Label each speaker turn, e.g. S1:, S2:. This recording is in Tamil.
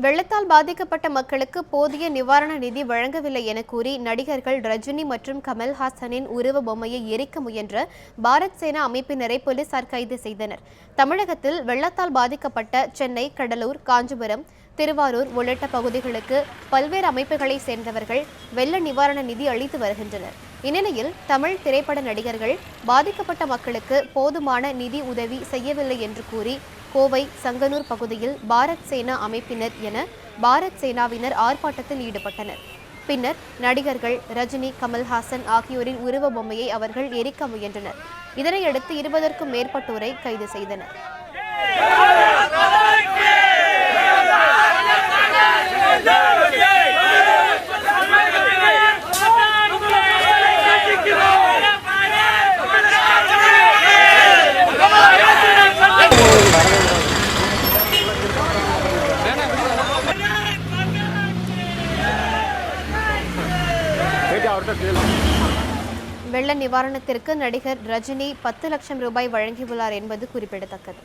S1: வெள்ளத்தால் பாதிக்கப்பட்ட மக்களுக்கு போதிய நிவாரண நிதி வழங்கவில்லை என கூறி நடிகர்கள் ரஜினி மற்றும் கமல்ஹாசனின் உருவ பொம்மையை எரிக்க முயன்ற பாரத் சேனா அமைப்பினரை போலீசார் கைது செய்தனர். தமிழகத்தில் வெள்ளத்தால் பாதிக்கப்பட்ட சென்னை, கடலூர், காஞ்சிபுரம், திருவாரூர் உள்ளிட்ட பகுதிகளுக்கு பல்வேறு அமைப்புகளைச் சேர்ந்தவர்கள் வெள்ள நிவாரண நிதி அளித்து வருகின்றனர். இந்நிலையில் தமிழ் திரைப்பட நடிகர்கள் பாதிக்கப்பட்ட மக்களுக்கு போதுமான நிதி உதவி செய்யவில்லை என்று கூறி கோவை சங்கனூர் பகுதியில் பாரத் சேனா அமைப்பினர் என பாரத் சேனாவினர் ஆர்ப்பாட்டத்தில் ஈடுபட்டனர். பின்னர் நடிகர்கள் ரஜினி, கமல்ஹாசன் ஆகியோரின் உருவ பொம்மையை அவர்கள் எரிக்க முயன்றனர். இதனையடுத்து 20க்கும் மேற்பட்டோரை கைது செய்தனர். வெள்ள நிவாரணத்திற்கு நடிகர் ரஜினி 10 லட்சம் ரூபாய் வழங்கியுள்ளார் என்பது குறிப்பிடத்தக்கது.